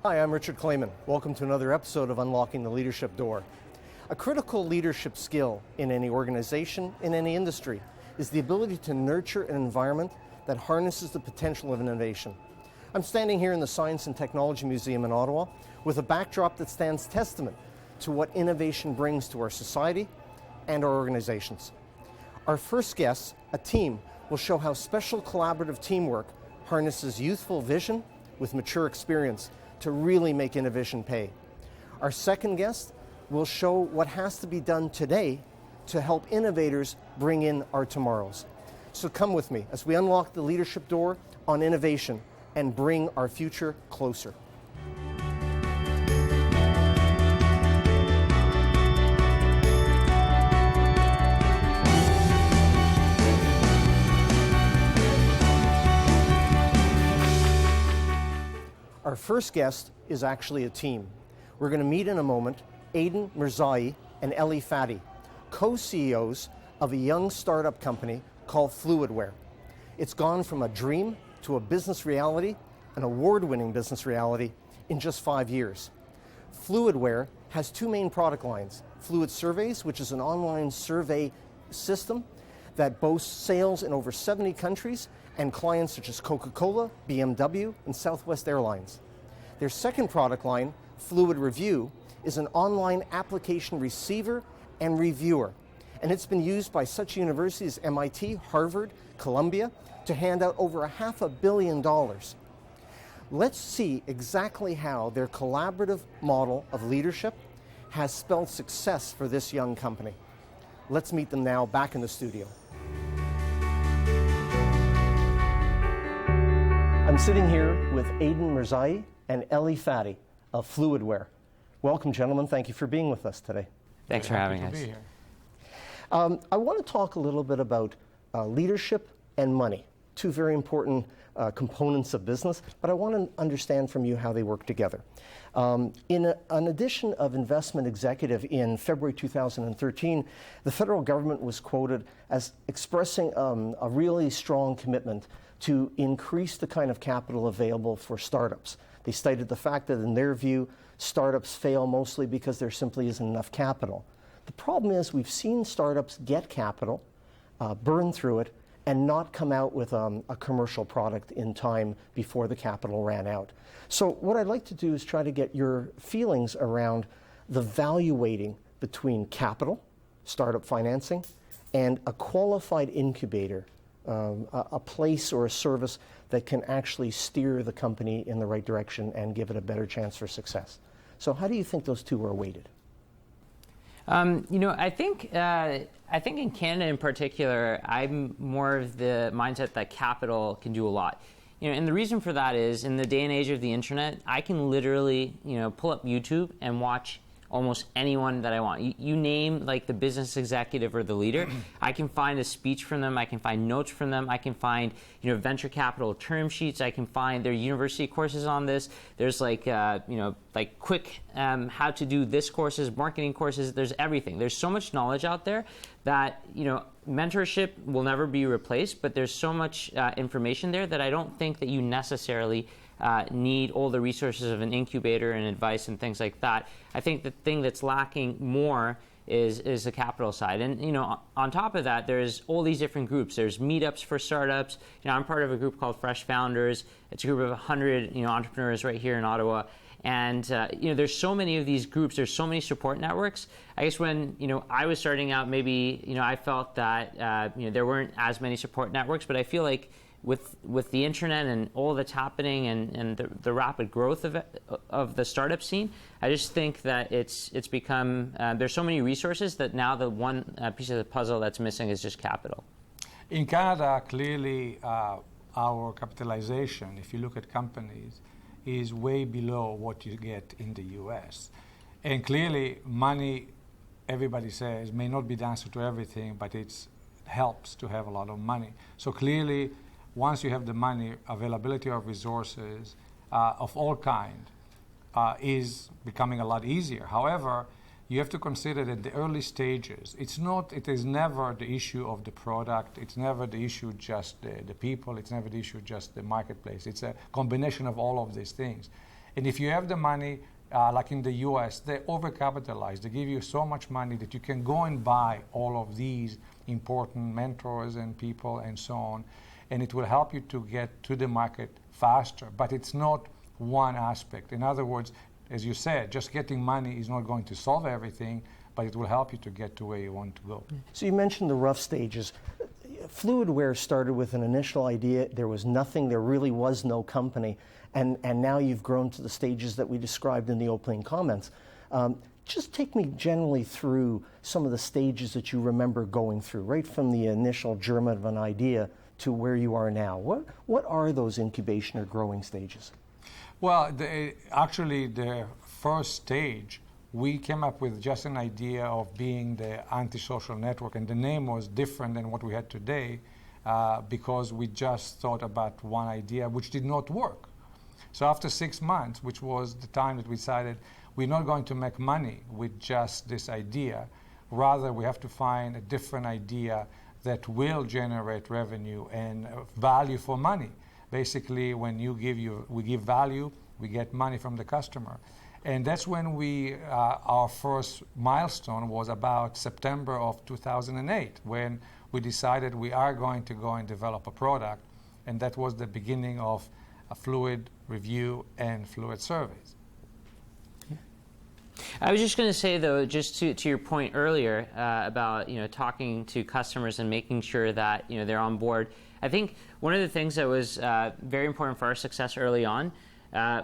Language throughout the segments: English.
Hi, I'm Richard Clayman. Welcome to another episode of Unlocking the Leadership Door. A critical leadership skill in any organization, in any industry, is the ability to nurture an environment that harnesses the potential of innovation. I'm standing here in the Science and Technology Museum in Ottawa with a backdrop that stands testament to what innovation brings to our society and our organizations. Our first guest, a team, will show how special collaborative teamwork harnesses youthful vision with mature experience to really make innovation pay. Our second guest will show what has to be done today to help innovators bring in our tomorrows. So come with me as we unlock the leadership door on innovation and bring our future closer. Our first guest is actually a team. We're going to meet in a moment Aiden Mirzai and Eli Fadi, co-CEOs of a young startup company called Fluidware. It's gone from a dream to a business reality, an award-winning business reality, in just 5 years. Fluidware has two main product lines: Fluid Surveys, which is an online survey system that boasts sales in over 70 countries and clients such as Coca-Cola, BMW, and Southwest Airlines. Their second product line, Fluid Review, is an online application receiver and reviewer, and it's been used by such universities as MIT, Harvard, Columbia, to hand out over $500 million. Let's see exactly how their collaborative model of leadership has spelled success for this young company. Let's meet them now back in the studio. I'm sitting here with Aiden Mirzai and Eli Fadi of Fluidware. Welcome, gentlemen. Thank you for being with us today. Thanks for having us. I want to talk a little bit about leadership and money, two very important components of business, but I want to understand from you how they work together. In an edition of Investment Executive in February 2013, the federal government was quoted as expressing a really strong commitment to increase the kind of capital available for startups. They cited the fact that, in their view, startups fail mostly because there simply isn't enough capital. The problem is we've seen startups get capital, burn through it, and not come out with a commercial product in time before the capital ran out. So what I'd like to do is try to get your feelings around the value weighting between capital, startup financing, and a qualified incubator, a place or a service that can actually steer the company in the right direction and give it a better chance for success. So how do you think those two are weighted? I think in Canada in particular, I'm more of the mindset that capital can do a lot. And the reason for that is, in the day and age of the internet, I can literally, pull up YouTube and watch almost anyone that I want. You name like the business executive or the leader, I can find a speech from them, I can find notes from them, I can find venture capital term sheets, I can find their university courses on this. There's like quick how to do this courses, marketing courses, there's everything. There's so much knowledge out there that mentorship will never be replaced, but there's so much information there that I don't think that you necessarily need all the resources of an incubator and advice and things like that. I think the thing that's lacking more is the capital side. And on top of that, there's all these different groups. There's meetups for startups. I'm part of a group called Fresh Founders. It's a group of 100 entrepreneurs right here in Ottawa. And there's so many of these groups. There's so many support networks. I guess when I was starting out, maybe I felt that there weren't as many support networks. But I feel like with the internet and all that's happening and the rapid growth of the startup scene, I just think that it's become there's so many resources that now the one piece of the puzzle that's missing is just capital. In Canada, clearly our capitalization, if you look at companies, is way below what you get in the US. And clearly money, everybody says, may not be the answer to everything, but it helps to have a lot of money. So clearly, once you have the money, availability of resources of all kind is becoming a lot easier. However, you have to consider that the early stages, it is never the issue of the product, it's never the issue just the people, it's never the issue just the marketplace. It's a combination of all of these things. And if you have the money, like in the US, they're overcapitalized. They give you so much money that you can go and buy all of these important mentors and people and so on. And it will help you to get to the market faster. But it's not one aspect. In other words, as you said, just getting money is not going to solve everything, but it will help you to get to where you want to go. So you mentioned the rough stages. Fluidware started with an initial idea. There was nothing. There really was no company. And now you've grown to the stages that we described in the opening comments. Just take me generally through some of the stages that you remember going through, right from the initial germ of an idea to where you are now. What are those incubation or growing stages? Well, actually, the first stage, we came up with just an idea of being the antisocial network, and the name was different than what we had today because we just thought about one idea which did not work. So after 6 months, which was the time that we decided we're not going to make money with just this idea, rather we have to find a different idea that will generate revenue and value for money. Basically, when we give value, we get money from the customer. And that's when our first milestone was about September of 2008, when we decided we are going to go and develop a product. And that was the beginning of a Fluid Review and Fluid Surveys. I was just going to say, though, just to your point earlier about talking to customers and making sure that they're on board. I think one of the things that was very important for our success early on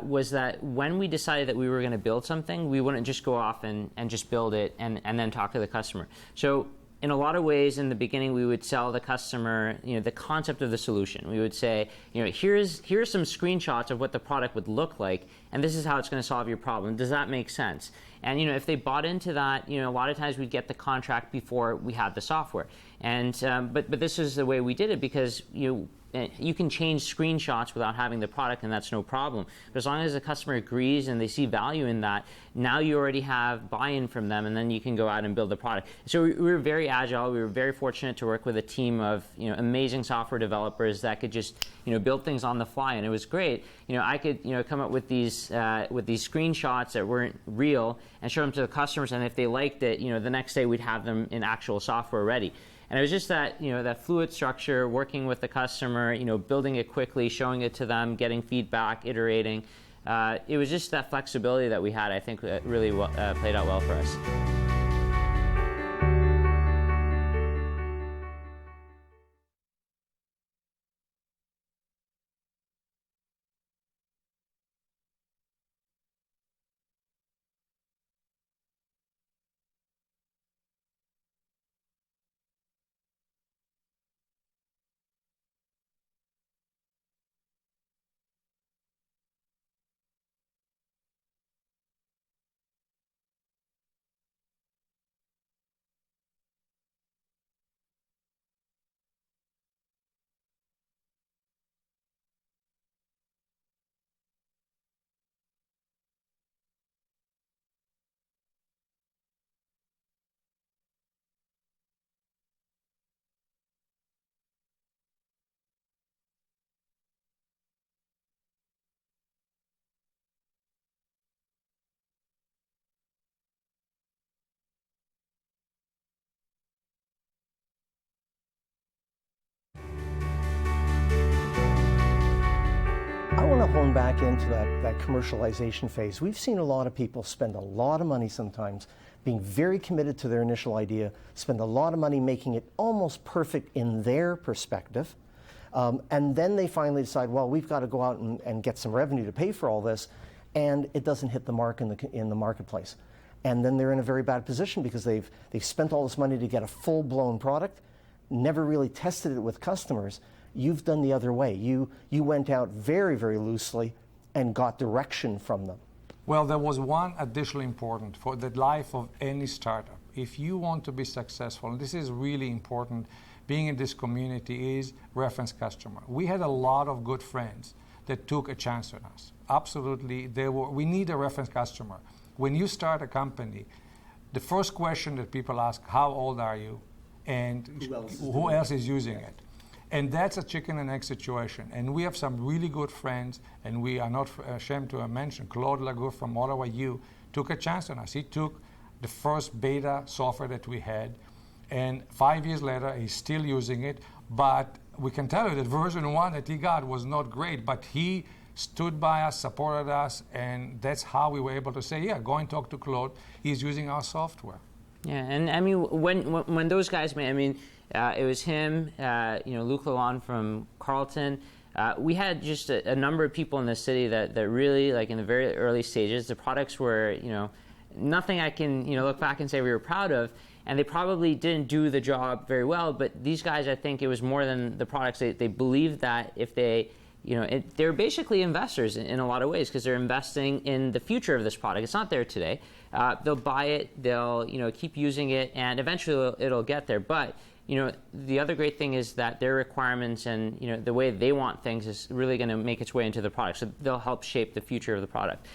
was that when we decided that we were going to build something, we wouldn't just go off and just build it and then talk to the customer. So in a lot of ways, in the beginning, we would sell the customer the concept of the solution. We would say, here's some screenshots of what the product would look like, and this is how it's going to solve your problem. Does that make sense? And if they bought into that, a lot of times we'd get the contract before we had the software. And but this is the way we did it because you can change screenshots without having the product, and that's no problem. But as long as the customer agrees and they see value in that, now you already have buy-in from them, and then you can go out and build the product. So we were very agile. We were very fortunate to work with a team of amazing software developers that could just build things on the fly, and it was great. I could come up with these screenshots that weren't real and show them to the customers, and if they liked it, the next day we'd have them in actual software ready. And it was just that that fluid structure, working with the customer, building it quickly, showing it to them, getting feedback, iterating. It was just that flexibility that we had. I think that really played out well for us. I want to hone back into that commercialization phase. We've seen a lot of people spend a lot of money sometimes being very committed to their initial idea, spend a lot of money making it almost perfect in their perspective, and then they finally decide, well, we've got to go out and get some revenue to pay for all this, and it doesn't hit the mark in the marketplace. And then they're in a very bad position because they've spent all this money to get a full-blown product, never really tested it with customers. You've done the other way. You went out very, very loosely and got direction from them. Well, there was one additional important for the life of any startup. If you want to be successful, and this is really important, being in this community is reference customer. We had a lot of good friends that took a chance on us. Absolutely, we need a reference customer. When you start a company, the first question that people ask, how old are you? And who else is using it? And that's a chicken and egg situation. And we have some really good friends, and we are not ashamed to mention Claude Lagour from Ottawa U took a chance on us. He took the first beta software that we had, and 5 years later, he's still using it. But we can tell you that version 1 that he got was not great, but he stood by us, supported us, and that's how we were able to say, yeah, go and talk to Claude. He's using our software. Yeah, and I mean, when those guys made, I mean, it was him, Luc Lalonde from Carleton. We had just a number of people in the city that really, like in the very early stages, the products were, nothing I can, look back and say we were proud of, and they probably didn't do the job very well, but these guys, I think it was more than the products. They believed that if they, they're basically investors in a lot of ways because they're investing in the future of this product. It's not there today. They'll buy it, they'll, keep using it, and eventually it'll get there. But the other great thing is that their requirements and the way they want things is really going to make its way into the product. So they'll help shape the future of the product,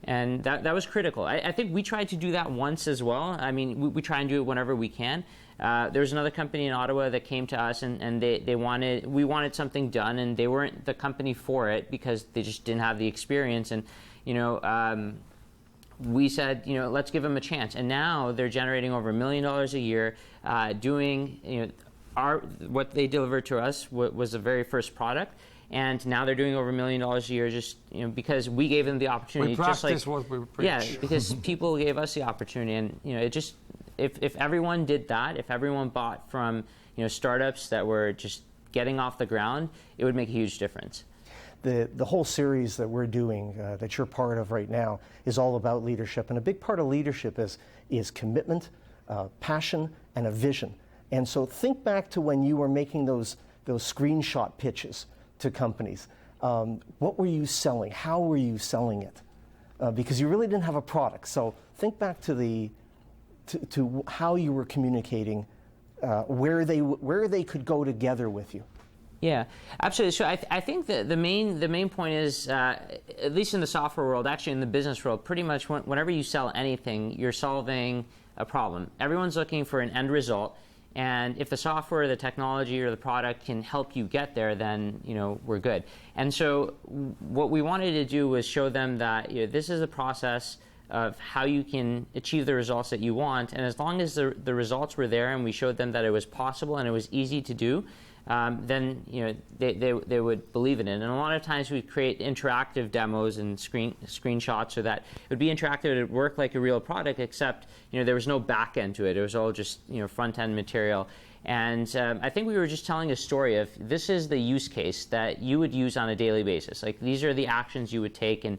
and that was critical. I think we tried to do that once as well. I mean, we try and do it whenever we can. There was another company in Ottawa that came to us, and we wanted something done, and they weren't the company for it because they just didn't have the experience. And we said, let's give them a chance. And now they're generating over $1 million a year, doing, what they delivered to us was the very first product. And now they're doing over $1 million a year just, because we gave them the opportunity. We practice just what we preach. Yeah, because people gave us the opportunity. And, it just, if everyone did that, if everyone bought from, startups that were just getting off the ground, it would make a huge difference. The whole series that we're doing, that you're part of right now, is all about leadership. And a big part of leadership is commitment, passion, and a vision. And so think back to when you were making those screenshot pitches to companies. What were you selling? How were you selling it? Because you really didn't have a product. So think back to to how you were communicating, where they could go together with you. Yeah, absolutely. So I think the main point is, at least in the software world, actually in the business world, pretty much whenever you sell anything, you're solving a problem. Everyone's looking for an end result, and if the software, the technology, or the product can help you get there, then we're good. And so what we wanted to do was show them that this is the process of how you can achieve the results that you want, and as long as the results were there, and we showed them that it was possible and it was easy to do. Then they would believe in it. And a lot of times we create interactive demos and screenshots so that it would be interactive, it would work like a real product, except there was no back end to it. It was all just front end material. And I think we were just telling a story of this is the use case that you would use on a daily basis. Like these are the actions you would take, and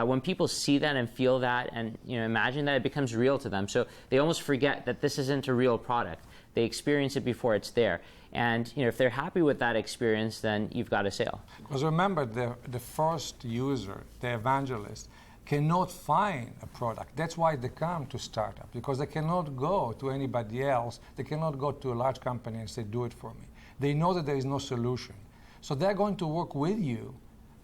when people see that and feel that and imagine that, it becomes real to them. So they almost forget that this isn't a real product. They experience it before it's there. And if they're happy with that experience, then you've got a sale. Because remember, the first user, the evangelist, cannot find a product. That's why they come to startup, because they cannot go to anybody else. They cannot go to a large company and say, do it for me. They know that there is no solution. So they're going to work with you,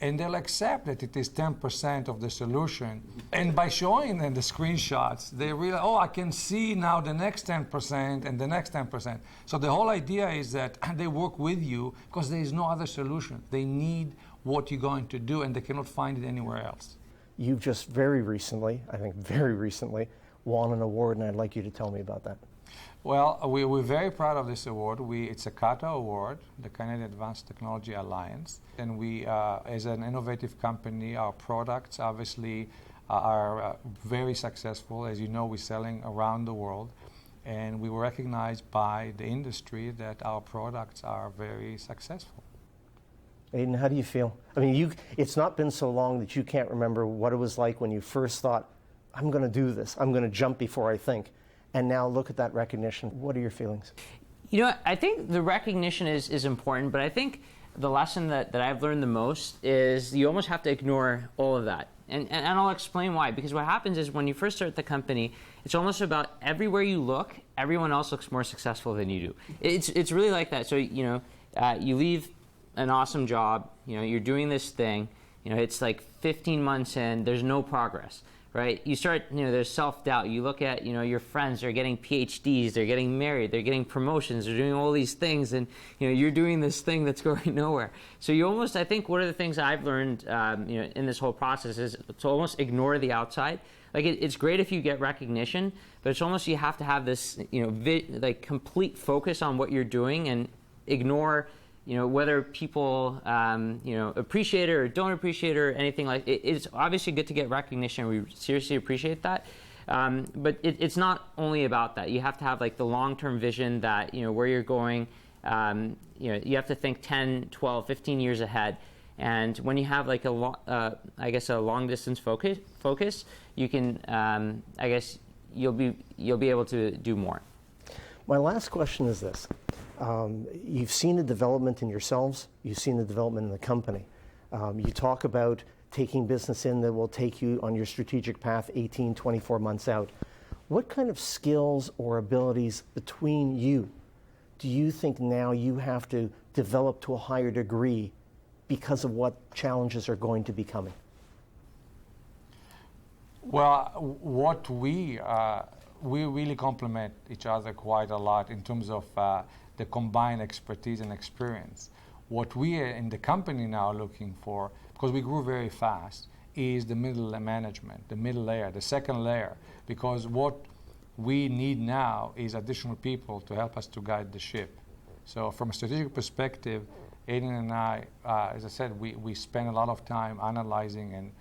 and they'll accept that it is 10% of the solution. And by showing them the screenshots, they realize, oh, I can see now the next 10% and the next 10%. So the whole idea is that they work with you because there is no other solution. They need what you're going to do, and they cannot find it anywhere else. You've just very recently, won an award, and I'd like you to tell me about that. Well, we're very proud of this award. It's a CATA award, the Canadian Advanced Technology Alliance. And we, as an innovative company, our products obviously are very successful. As you know, we're selling around the world. And we were recognized by the industry that our products are very successful. Aidan, how do you feel? I mean, it's not been so long that you can't remember what it was like when you first thought, I'm going to do this. I'm going to jump before I think. And now look at that recognition. What are your feelings? I think the recognition is important, but I think the lesson that I've learned the most is you almost have to ignore all of that. And I'll explain why. Because what happens is when you first start the company, it's almost about everywhere you look, everyone else looks more successful than you do. It's really like that. So, you leave an awesome job, you're doing this thing, it's like 15 months in, there's no progress. right? You start, there's self-doubt. You look at, your friends are getting PhDs, they're getting married, they're getting promotions, they're doing all these things, and, you're doing this thing that's going nowhere. So you almost, I think one of the things I've learned, in this whole process is to almost ignore the outside. Like it's great if you get recognition, but it's almost you have to have this, complete focus on what you're doing and ignore, whether people, appreciate it or don't appreciate it or anything like it. It's obviously good to get recognition. We seriously appreciate that. But it's not only about that. You have to have the long-term vision that, where you're going. You have to think 10, 12, 15 years ahead. And when you have a long distance focus, you can, you'll be able to do more. My last question is this. You've seen the development in yourselves, you've seen the development in the company. You talk about taking business in that will take you on your strategic path 18, 24 months out. What kind of skills or abilities between you do you think now you have to develop to a higher degree because of what challenges are going to be coming? Well, what we really complement each other quite a lot in terms of the combined expertise and experience. What we are in the company now looking for, because we grew very fast, is the middle management, the middle layer, the second layer, because what we need now is additional people to help us to guide the ship. So from a strategic perspective, Aiden and I, as I said, we spend a lot of time analyzing and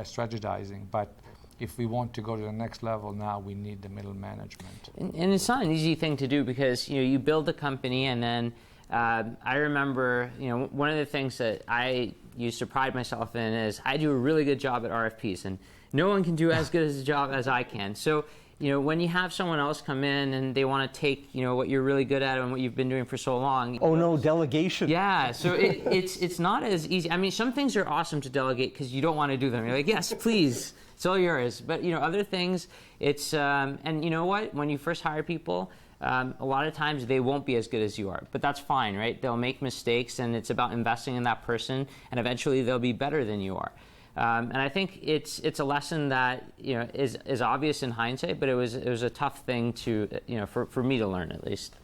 strategizing, but if we want to go to the next level now, we need the middle management. And it's not an easy thing to do because you build a company, and then I remember one of the things that I used to pride myself in is I do a really good job at RFPs, and no one can do as good as a job as I can. So when you have someone else come in and they want to take what you're really good at and what you've been doing for so long. Oh no, delegation. Yeah, so it's not as easy. I mean, some things are awesome to delegate because you don't want to do them. You're like, yes, please. It's all yours. But other things, it's and you know what? When you first hire people, a lot of times they won't be as good as you are. But that's fine, right? They'll make mistakes, and it's about investing in that person, and eventually they'll be better than you are. And I think it's a lesson that is obvious in hindsight, but it was a tough thing to for me to learn at least.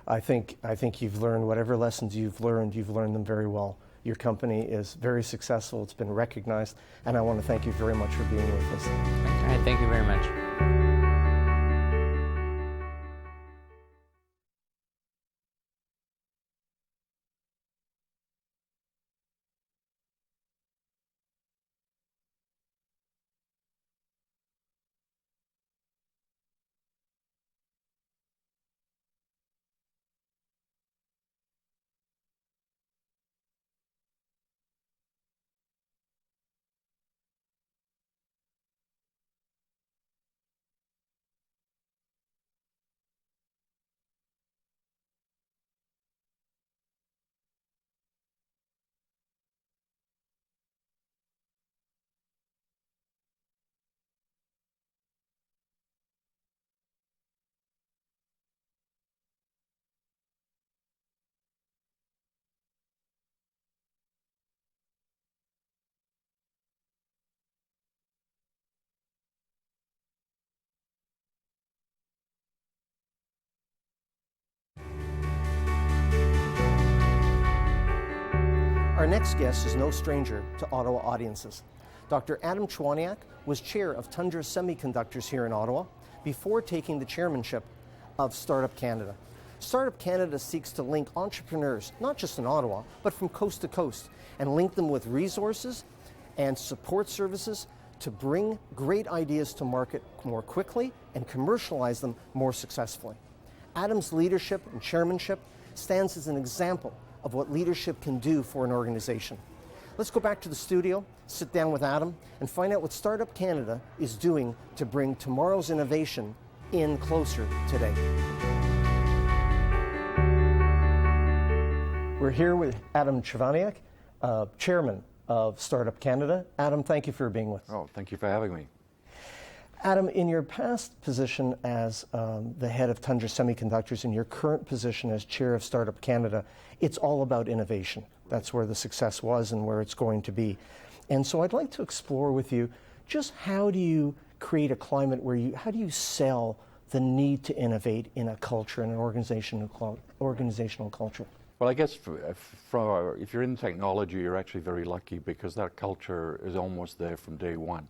I think you've learned whatever lessons you've learned them very well. Your company is very successful. It's been recognized, and I want to thank you very much for being with us. All right, thank you very much. Our next guest is no stranger to Ottawa audiences. Dr. Adam Chwaniak was chair of Tundra Semiconductors here in Ottawa before taking the chairmanship of Startup Canada. Startup Canada seeks to link entrepreneurs, not just in Ottawa, but from coast to coast, and link them with resources and support services to bring great ideas to market more quickly and commercialize them more successfully. Adam's leadership and chairmanship stands as an example of what leadership can do for an organization. Let's go back to the studio, sit down with Adam, and find out what Startup Canada is doing to bring tomorrow's innovation in closer today. We're here with Adam Chwaniak, chairman of Startup Canada. Adam, thank you for being with us. Oh, thank you for having me. Adam, in your past position as the head of Tundra Semiconductors and your current position as chair of Startup Canada, it's all about innovation. That's where the success was and where it's going to be. And so I'd like to explore with you just how do you create a climate where how do you sell the need to innovate in a culture, in an organizational culture? Well, I guess if you're in technology, you're actually very lucky because that culture is almost there from day one.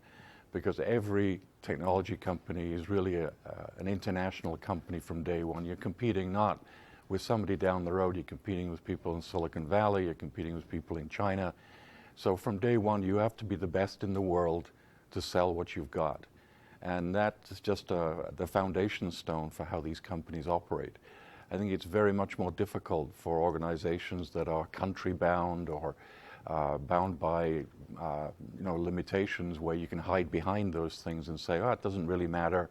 Because every technology company is really an international company from day one. You're competing not with somebody down the road, you're competing with people in Silicon Valley, you're competing with people in China. So from day one, you have to be the best in the world to sell what you've got. And that is just the foundation stone for how these companies operate. I think it's very much more difficult for organizations that are country bound or bound by limitations where you can hide behind those things and say, oh, it doesn't really matter,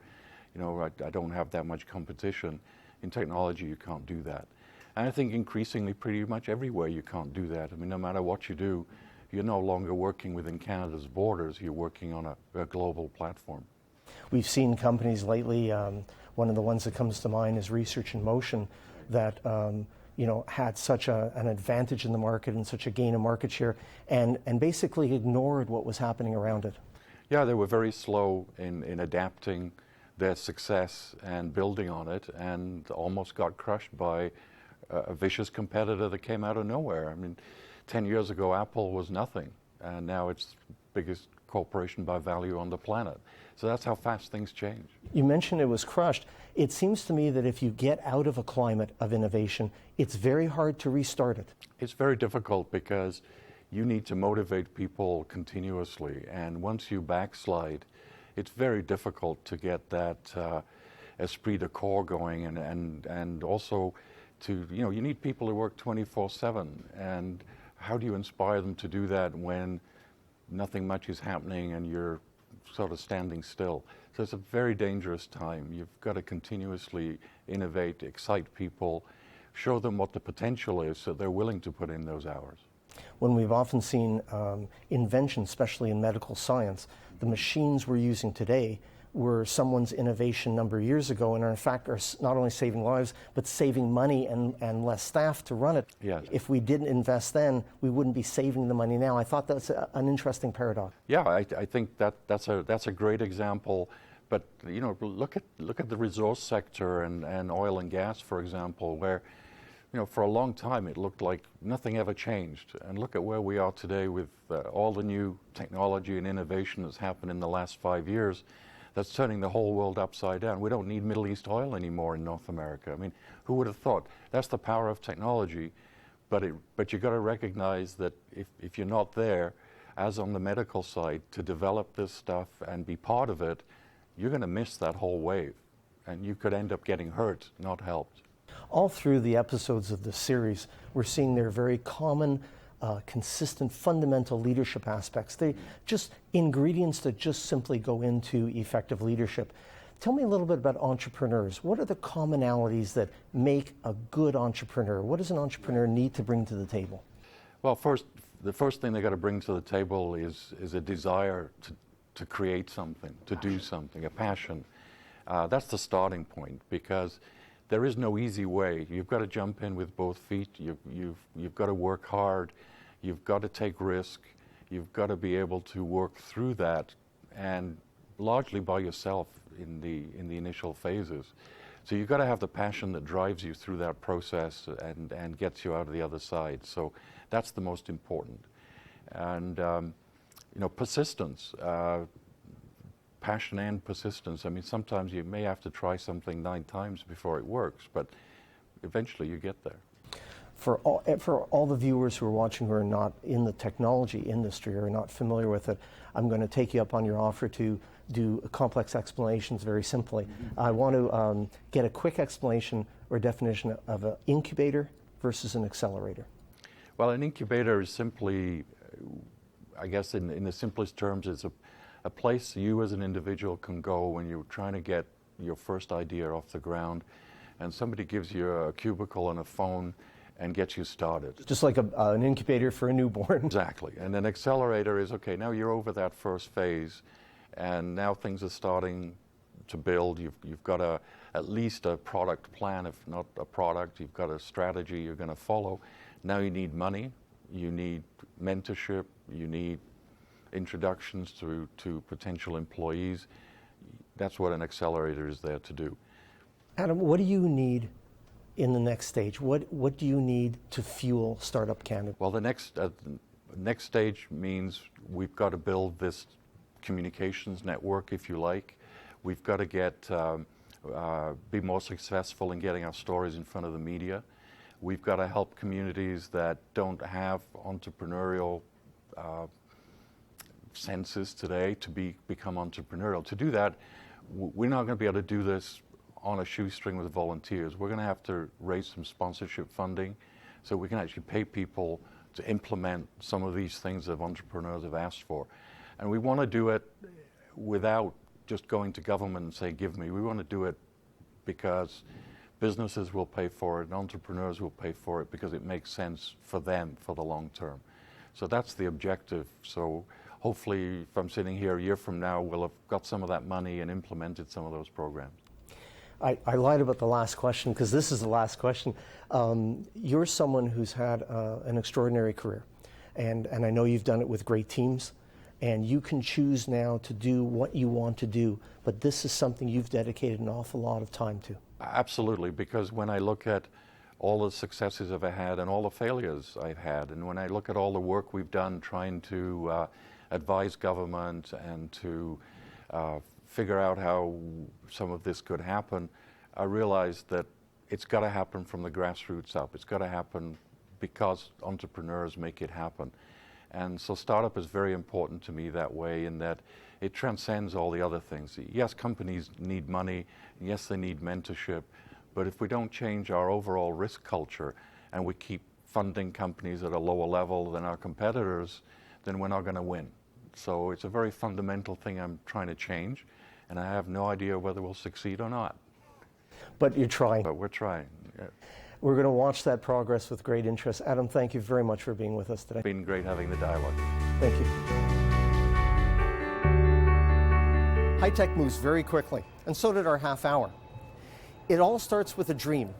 I don't have that much competition. In technology, you can't do that. And I think increasingly pretty much everywhere you can't do that. I mean, no matter what you do, you're no longer working within Canada's borders, you're working on a global platform. We've seen companies lately, one of the ones that comes to mind is Research in Motion, that had such an advantage in the market and such a gain of market share, and basically ignored what was happening around it. Yeah, they were very slow in adapting their success and building on it, and almost got crushed by a vicious competitor that came out of nowhere. I mean, 10 years ago, Apple was nothing, and now it's the biggest corporation by value on the planet. So that's how fast things change. You mentioned it was crushed. It seems to me that if you get out of a climate of innovation, it's very hard to restart it. It's very difficult because you need to motivate people continuously. And once you backslide, it's very difficult to get that esprit de corps going. And also you need people who work 24/7. And how do you inspire them to do that when nothing much is happening and you're sort of standing still? So it's a very dangerous time. You've got to continuously innovate, excite people, show them what the potential is so they're willing to put in those hours. When we've often seen inventions, especially in medical science, the machines we're using today were someone's innovation a number of years ago, and are in fact are not only saving lives, but saving money and less staff to run it. Yes. If we didn't invest then, we wouldn't be saving the money now. I thought that's an interesting paradox. Yeah, I think that's a great example. But look at the resource sector and oil and gas, for example, where for a long time it looked like nothing ever changed. And look at where we are today with all the new technology and innovation that's happened in the last 5 years. That's turning the whole world upside down. We don't need Middle East oil anymore in North America. I mean, who would have thought? That's the power of technology. But you've got to recognize that if you're not there, as on the medical side, to develop this stuff and be part of it, you're going to miss that whole wave. And you could end up getting hurt, not helped. All through the episodes of this series, we're seeing their very common, consistent, fundamental leadership aspects. They just ingredients that just simply go into effective leadership. Tell me a little bit about entrepreneurs. What are the commonalities that make a good entrepreneur? What does an entrepreneur need to bring to the table? Well, the first thing they got to bring to the table is a desire to create something, to do something, a passion. That's the starting point, because there is no easy way. You've got to jump in with both feet. You've got to work hard. You've got to take risk. You've got to be able to work through that, and largely by yourself in the initial phases. So you've got to have the passion that drives you through that process and gets you out of the other side. So that's the most important. And persistence. Passion and persistence. I mean, sometimes you may have to try something 9 times before it works, but eventually you get there. For all the viewers who are watching who are not in the technology industry or are not familiar with it, I'm going to take you up on your offer to do complex explanations very simply. I want to get a quick explanation or definition of an incubator versus an accelerator. Well, an incubator is simply, I guess in the simplest terms, it's a place you as an individual can go when you're trying to get your first idea off the ground, and somebody gives you a cubicle and a phone and gets you started. Just like an incubator for a newborn. Exactly. And an accelerator is, okay, now you're over that first phase, and now things are starting to build. You've got at least a product plan, if not a product. You've got a strategy you're going to follow. Now you need money. You need mentorship. You need introductions to potential employees. That's what an accelerator is there to do. Adam, what do you need in the next stage? What do you need to fuel Startup Canada? Well, the next stage means we've got to build this communications network, if you like. We've got to be more successful in getting our stories in front of the media. We've got to help communities that don't have entrepreneurial senses today to become entrepreneurial. To do that, we're not going to be able to do this on a shoestring with volunteers. We're going to have to raise some sponsorship funding so we can actually pay people to implement some of these things that entrepreneurs have asked for. And we want to do it without just going to government and saying, give me. We want to do it because businesses will pay for it and entrepreneurs will pay for it because it makes sense for them for the long term. So that's the objective. So hopefully, if I'm sitting here a year from now, we'll have got some of that money and implemented some of those programs. I lied about the last question because this is the last question. You're someone who's had an extraordinary career, and I know you've done it with great teams, and you can choose now to do what you want to do, but this is something you've dedicated an awful lot of time to. Absolutely, because when I look at all the successes I've had and all the failures I've had, and when I look at all the work we've done trying to advise government and to figure out how some of this could happen, I realized that it's got to happen from the grassroots up. It's got to happen because entrepreneurs make it happen. And so startup is very important to me that way, in that it transcends all the other things. Yes, companies need money, yes, they need mentorship, but if we don't change our overall risk culture and we keep funding companies at a lower level than our competitors, then we're not going to win. So it's a very fundamental thing I'm trying to change, and I have no idea whether we'll succeed or not. But you're trying. But we're trying. Yeah. We're going to watch that progress with great interest. Adam, thank you very much for being with us today. It's been great having the dialogue. Thank you. High tech moves very quickly, and so did our half hour. It all starts with a dream,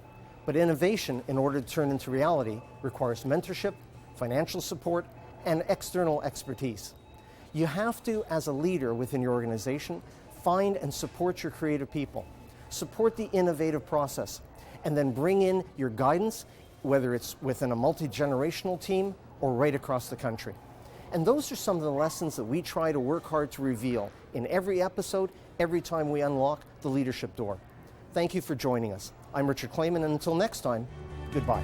but innovation, in order to turn into reality, requires mentorship, financial support, and external expertise. You have to, as a leader within your organization, find and support your creative people, support the innovative process, and then bring in your guidance, whether it's within a multi-generational team or right across the country. And those are some of the lessons that we try to work hard to reveal in every episode, every time we unlock the leadership door. Thank you for joining us. I'm Richard Clayman, and until next time, goodbye.